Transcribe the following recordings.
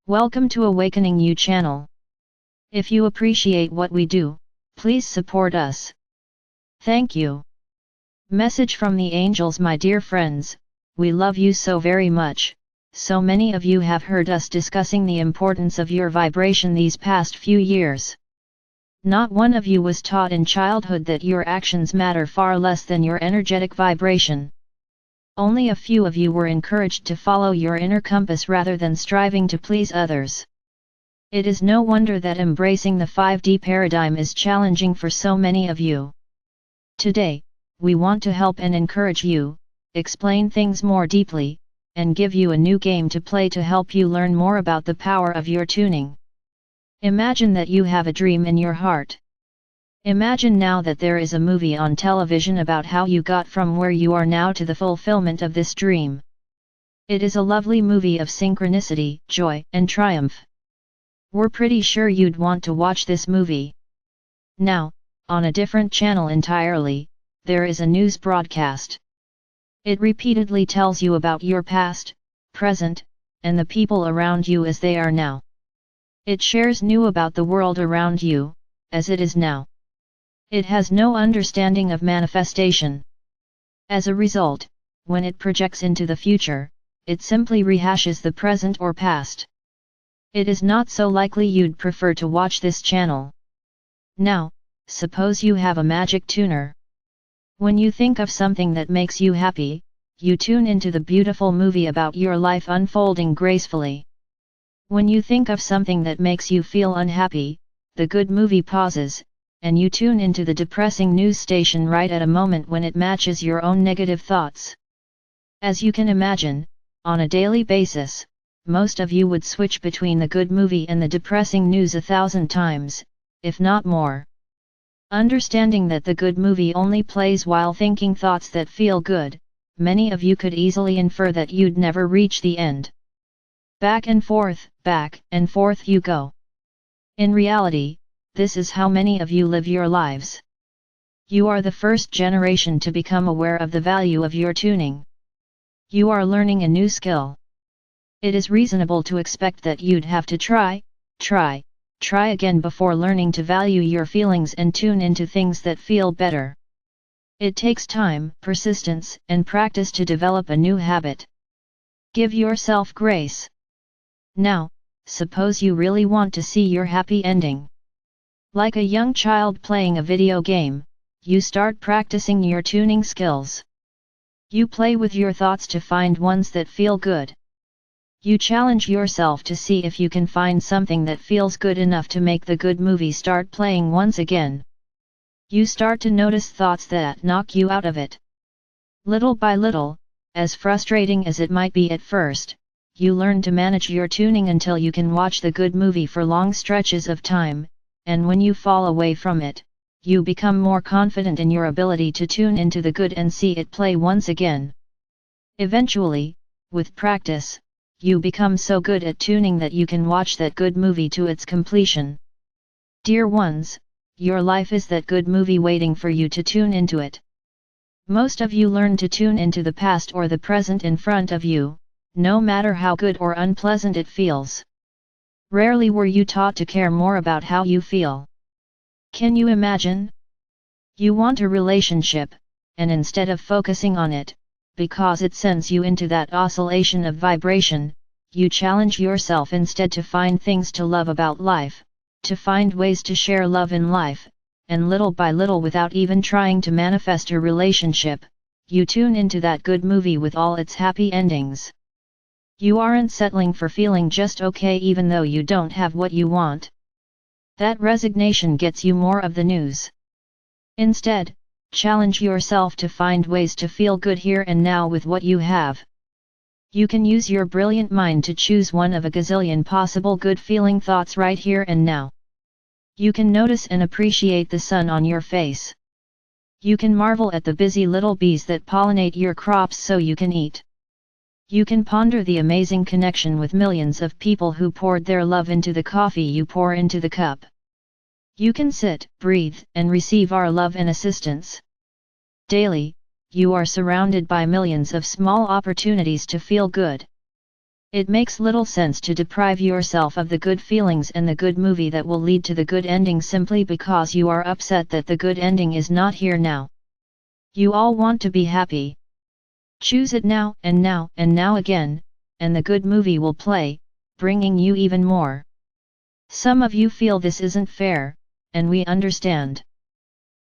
Welcome to Awakening You channel. If you appreciate what we do, please support us. Thank you. Message from the angels. My dear friends, we love you so very much. So many of you have heard us discussing the importance of your vibration these past few years. Not one of you was taught in childhood that your actions matter far less than your energetic vibration. Only a few of you were encouraged to follow your inner compass rather than striving to please others. It is no wonder that embracing the 5D paradigm is challenging for so many of you. Today, we want to help and encourage you, explain things more deeply, and give you a new game to play to help you learn more about the power of your tuning. Imagine that you have a dream in your heart. Imagine now that there is a movie on television about how you got from where you are now to the fulfillment of this dream. It is a lovely movie of synchronicity, joy, and triumph. We're pretty sure you'd want to watch this movie. Now, on a different channel entirely, there is a news broadcast. It repeatedly tells you about your past, present, and the people around you as they are now. It shares new about the world around you, as it is now. It has no understanding of manifestation. As a result, when it projects into the future, it simply rehashes the present or past. It is not so likely you'd prefer to watch this channel. Now, suppose you have a magic tuner. When you think of something that makes you happy, you tune into the beautiful movie about your life unfolding gracefully. When you think of something that makes you feel unhappy, the good movie pauses, and you tune into the depressing news station right at a moment when it matches your own negative thoughts. As you can imagine, on a daily basis, most of you would switch between the good movie and the depressing news 1,000 times, if not more. Understanding that the good movie only plays while thinking thoughts that feel good, many of you could easily infer that you'd never reach the end. Back and forth you go. In reality, this is how many of you live your lives. You are the first generation to become aware of the value of your tuning. You are learning a new skill. It is reasonable to expect that you'd have to try again before learning to value your feelings and tune into things that feel better. It takes time, persistence, and practice to develop a new habit. Give yourself grace. Now, suppose you really want to see your happy ending. Like a young child playing a video game, you start practicing your tuning skills. You play with your thoughts to find ones that feel good. You challenge yourself to see if you can find something that feels good enough to make the good movie start playing once again. You start to notice thoughts that knock you out of it. Little by little, as frustrating as it might be at first, you learn to manage your tuning until you can watch the good movie for long stretches of time, and when you fall away from it, you become more confident in your ability to tune into the good and see it play once again. Eventually, with practice, you become so good at tuning that you can watch that good movie to its completion. Dear ones, your life is that good movie waiting for you to tune into it. Most of you learn to tune into the past or the present in front of you, no matter how good or unpleasant it feels. Rarely were you taught to care more about how you feel. Can you imagine? You want a relationship, and instead of focusing on it, because it sends you into that oscillation of vibration, you challenge yourself instead to find things to love about life, to find ways to share love in life, and little by little without even trying to manifest a relationship, you tune into that good movie with all its happy endings. You aren't settling for feeling just okay even though you don't have what you want. That resignation gets you more of the news. Instead, challenge yourself to find ways to feel good here and now with what you have. You can use your brilliant mind to choose one of a gazillion possible good feeling thoughts right here and now. You can notice and appreciate the sun on your face. You can marvel at the busy little bees that pollinate your crops so you can eat. You can ponder the amazing connection with millions of people who poured their love into the coffee you pour into the cup. You can sit, breathe, and receive our love and assistance. Daily, you are surrounded by millions of small opportunities to feel good. It makes little sense to deprive yourself of the good feelings and the good movie that will lead to the good ending simply because you are upset that the good ending is not here now. You all want to be happy. Choose it now and now and now again, and the good movie will play, bringing you even more. Some of you feel this isn't fair, and we understand.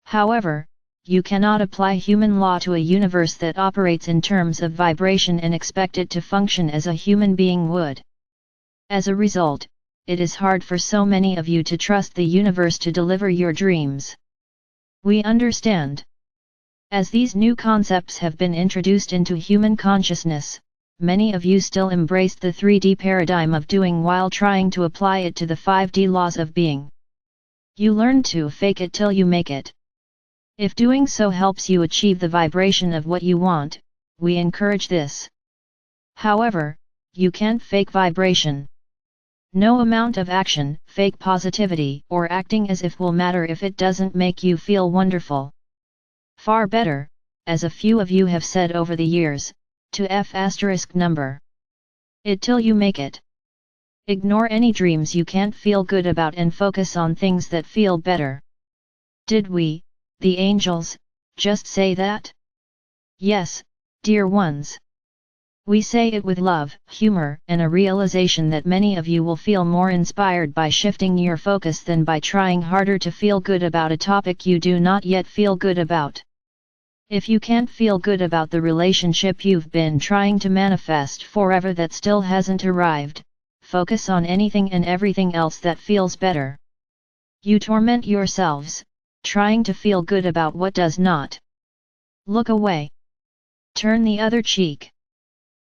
However, you cannot apply human law to a universe that operates in terms of vibration and expect it to function as a human being would. As a result, it is hard for so many of you to trust the universe to deliver your dreams. We understand. As these new concepts have been introduced into human consciousness, many of you still embrace the 3D paradigm of doing while trying to apply it to the 5D laws of being. You learn to fake it till you make it. If doing so helps you achieve the vibration of what you want, we encourage this. However, you can't fake vibration. No amount of action, fake positivity, or acting as if will matter if it doesn't make you feel wonderful. Far better, as a few of you have said over the years, to F** it till you make it. Ignore any dreams you can't feel good about and focus on things that feel better. Did we, the angels, just say that? Yes, dear ones. We say it with love, humor, and a realization that many of you will feel more inspired by shifting your focus than by trying harder to feel good about a topic you do not yet feel good about. If you can't feel good about the relationship you've been trying to manifest forever that still hasn't arrived, focus on anything and everything else that feels better. You torment yourselves, trying to feel good about what does not. Look away. Turn the other cheek.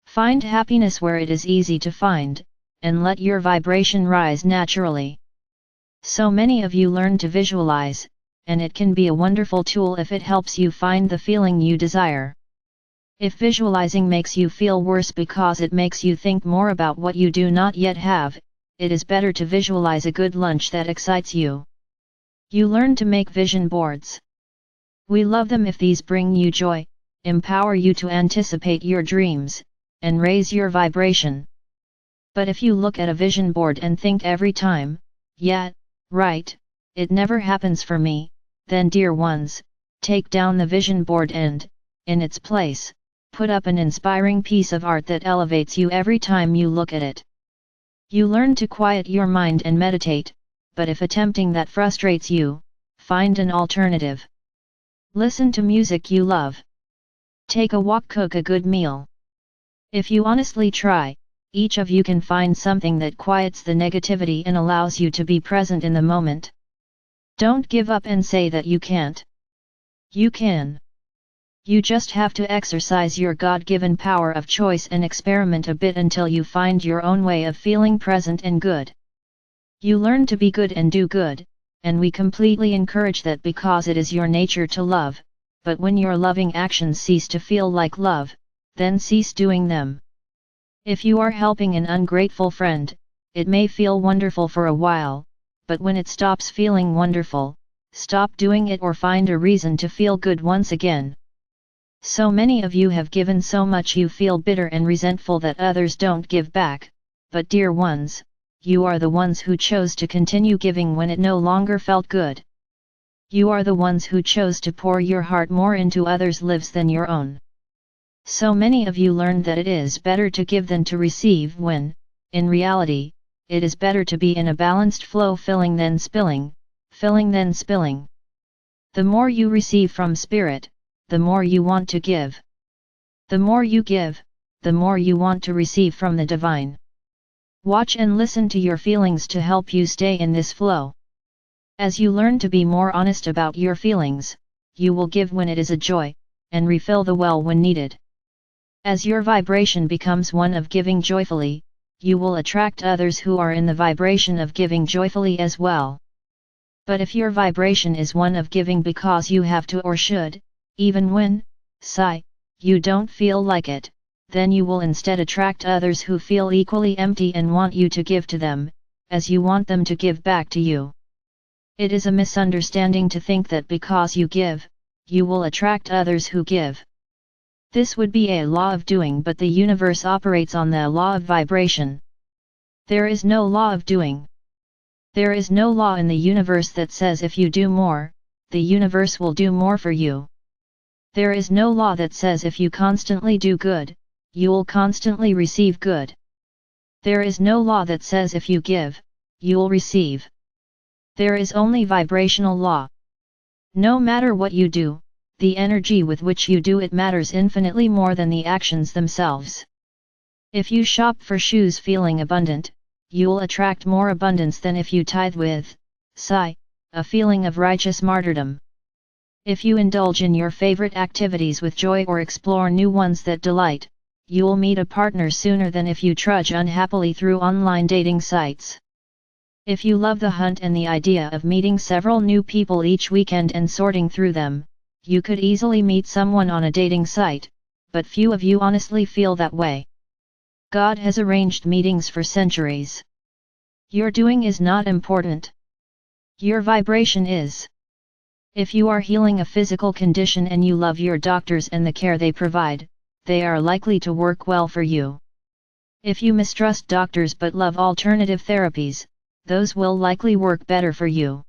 Find happiness where it is easy to find, and let your vibration rise naturally. So many of you learn to visualize, and it can be a wonderful tool if it helps you find the feeling you desire. If visualizing makes you feel worse because it makes you think more about what you do not yet have, it is better to visualize a good lunch that excites you. You learn to make vision boards. We love them if these bring you joy, empower you to anticipate your dreams, and raise your vibration. But if you look at a vision board and think every time, yeah, right, it never happens for me, then dear ones, take down the vision board and, in its place, put up an inspiring piece of art that elevates you every time you look at it. You learn to quiet your mind and meditate, but if attempting that frustrates you, find an alternative. Listen to music you love. Take a walk, cook a good meal. If you honestly try, each of you can find something that quiets the negativity and allows you to be present in the moment. Don't give up and say that you can't. You can. You just have to exercise your God-given power of choice and experiment a bit until you find your own way of feeling present and good. You learn to be good and do good, and we completely encourage that because it is your nature to love, but when your loving actions cease to feel like love, then cease doing them. If you are helping an ungrateful friend, it may feel wonderful for a while, but when it stops feeling wonderful, stop doing it or find a reason to feel good once again. So many of you have given so much you feel bitter and resentful that others don't give back, but dear ones, you are the ones who chose to continue giving when it no longer felt good. You are the ones who chose to pour your heart more into others' lives than your own. So many of you learned that it is better to give than to receive when, in reality, it is better to be in a balanced flow, filling than spilling, filling than spilling. The more you receive from Spirit, the more you want to give. The more you give, the more you want to receive from the Divine. Watch and listen to your feelings to help you stay in this flow. As you learn to be more honest about your feelings, you will give when it is a joy, and refill the well when needed. As your vibration becomes one of giving joyfully, you will attract others who are in the vibration of giving joyfully as well. But if your vibration is one of giving because you have to or should, even when, you don't feel like it, then you will instead attract others who feel equally empty and want you to give to them, as you want them to give back to you. It is a misunderstanding to think that because you give, you will attract others who give. This would be a law of doing, but the universe operates on the law of vibration. There is no law of doing. There is no law in the universe that says if you do more, the universe will do more for you. There is no law that says if you constantly do good, you'll constantly receive good. There is no law that says if you give, you'll receive. There is only vibrational law. No matter what you do, the energy with which you do it matters infinitely more than the actions themselves. If you shop for shoes feeling abundant, you'll attract more abundance than if you tithe with, sigh, a feeling of righteous martyrdom. If you indulge in your favorite activities with joy or explore new ones that delight, you'll meet a partner sooner than if you trudge unhappily through online dating sites. If you love the hunt and the idea of meeting several new people each weekend and sorting through them, you could easily meet someone on a dating site, but few of you honestly feel that way. God has arranged meetings for centuries. Your doing is not important. Your vibration is. If you are healing a physical condition and you love your doctors and the care they provide, they are likely to work well for you. If you mistrust doctors but love alternative therapies, those will likely work better for you.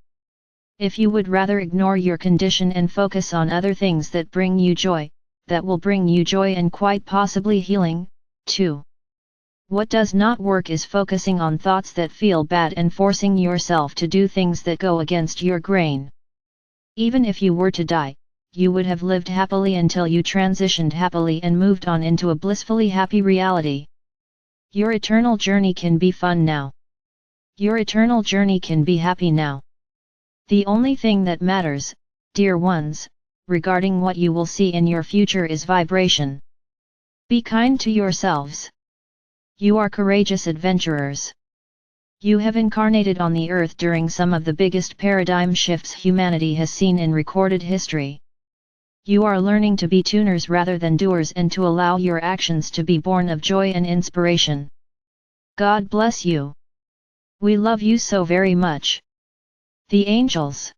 If you would rather ignore your condition and focus on other things that bring you joy, that will bring you joy and quite possibly healing, too. What does not work is focusing on thoughts that feel bad and forcing yourself to do things that go against your grain. Even if you were to die, you would have lived happily until you transitioned happily and moved on into a blissfully happy reality. Your eternal journey can be fun now. Your eternal journey can be happy now. The only thing that matters, dear ones, regarding what you will see in your future is vibration. Be kind to yourselves. You are courageous adventurers. You have incarnated on the earth during some of the biggest paradigm shifts humanity has seen in recorded history. You are learning to be tuners rather than doers and to allow your actions to be born of joy and inspiration. God bless you. We love you so very much. The Angels.